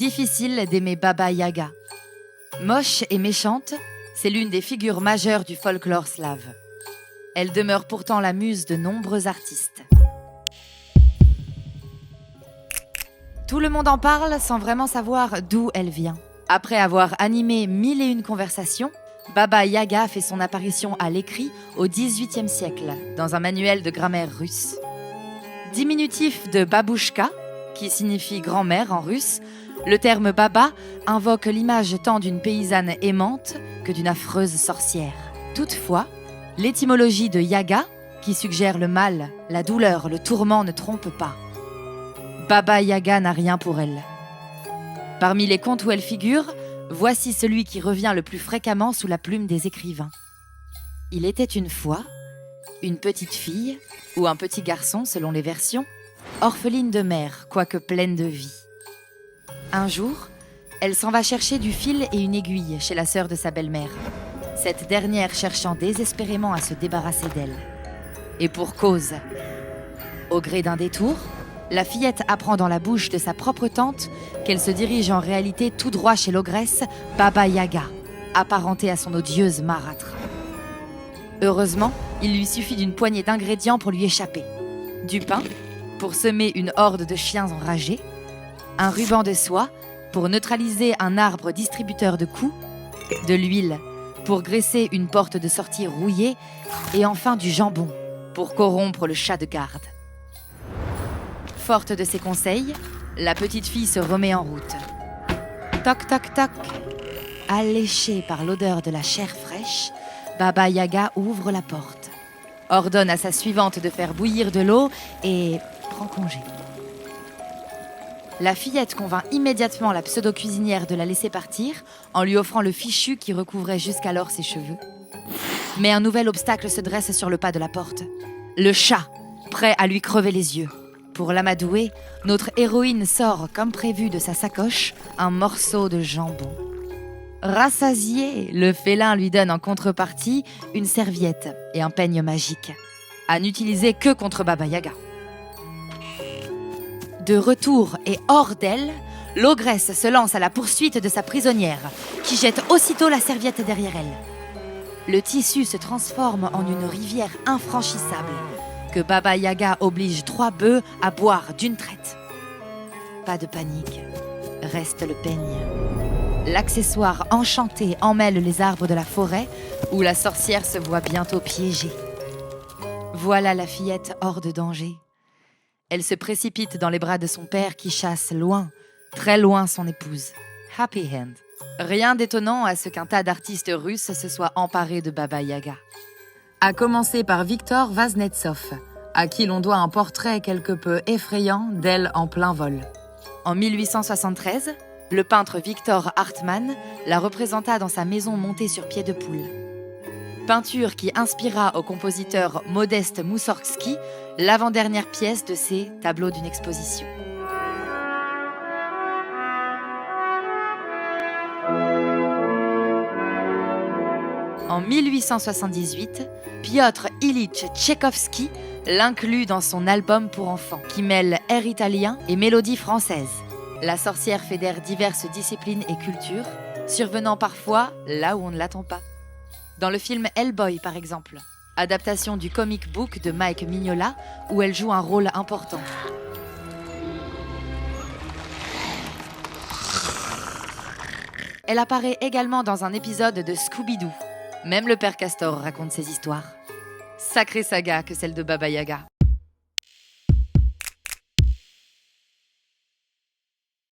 Difficile d'aimer Baba Yaga. Moche et méchante, c'est l'une des figures majeures du folklore slave. Elle demeure pourtant la muse de nombreux artistes. Tout le monde en parle sans vraiment savoir d'où elle vient. Après avoir animé 1001 conversations, Baba Yaga fait son apparition à l'écrit au XVIIIe siècle, dans un manuel de grammaire russe. Diminutif de babouchka, qui signifie grand-mère en russe, le terme baba invoque l'image tant d'une paysanne aimante que d'une affreuse sorcière. Toutefois, l'étymologie de yaga, qui suggère le mal, la douleur, le tourment, ne trompe pas. Baba Yaga n'a rien pour elle. Parmi les contes où elle figure, voici celui qui revient le plus fréquemment sous la plume des écrivains. Il était une fois une petite fille, ou un petit garçon selon les versions, orpheline de mère, quoique pleine de vie. Un jour, elle s'en va chercher du fil et une aiguille chez la sœur de sa belle-mère, cette dernière cherchant désespérément à se débarrasser d'elle. Et pour cause. Au gré d'un détour, la fillette apprend dans la bouche de sa propre tante qu'elle se dirige en réalité tout droit chez l'ogresse Baba Yaga, apparentée à son odieuse marâtre. Heureusement, il lui suffit d'une poignée d'ingrédients pour lui échapper. Du pain, pour semer une horde de chiens enragés, un ruban de soie, pour neutraliser un arbre distributeur de coups, de l'huile, pour graisser une porte de sortie rouillée, et enfin du jambon, pour corrompre le chat de garde. Forte de ses conseils, la petite fille se remet en route. Toc toc toc. Alléchée par l'odeur de la chair fraîche, Baba Yaga ouvre la porte, ordonne à sa suivante de faire bouillir de l'eau et prend congé. La fillette convainc immédiatement la pseudo-cuisinière de la laisser partir en lui offrant le fichu qui recouvrait jusqu'alors ses cheveux. Mais un nouvel obstacle se dresse sur le pas de la porte. Le chat, prêt à lui crever les yeux. Pour l'amadouer, notre héroïne sort, comme prévu de sa sacoche, un morceau de jambon. Rassasié, le félin lui donne en contrepartie une serviette et un peigne magique, à n'utiliser que contre Baba Yaga. De retour et hors d'elle, l'ogresse se lance à la poursuite de sa prisonnière, qui jette aussitôt la serviette derrière elle. Le tissu se transforme en une rivière infranchissable, que Baba Yaga oblige 3 bœufs à boire d'une traite. Pas de panique, reste le peigne. L'accessoire enchanté emmêle les arbres de la forêt, où la sorcière se voit bientôt piégée. Voilà la fillette hors de danger. Elle se précipite dans les bras de son père qui chasse loin, très loin son épouse. Happy Hand. Rien d'étonnant à ce qu'un tas d'artistes russes se soient emparés de Baba Yaga. À commencer par Viktor Vaznetsov, à qui l'on doit un portrait quelque peu effrayant d'elle en plein vol. En 1873, le peintre Victor Hartmann la représenta dans sa maison montée sur pied de poule. Peinture qui inspira au compositeur Modeste Moussorgsky l'avant-dernière pièce de ses tableaux d'une exposition. En 1878, Piotr Ilyich Tchaïkovski l'inclut dans son album pour enfants, qui mêle air italien et mélodie française. La sorcière fédère diverses disciplines et cultures, survenant parfois là où on ne l'attend pas. Dans le film Hellboy, par exemple, adaptation du comic book de Mike Mignola, où elle joue un rôle important. Elle apparaît également dans un épisode de Scooby-Doo. Même le père Castor raconte ses histoires. Sacrée saga que celle de Baba Yaga.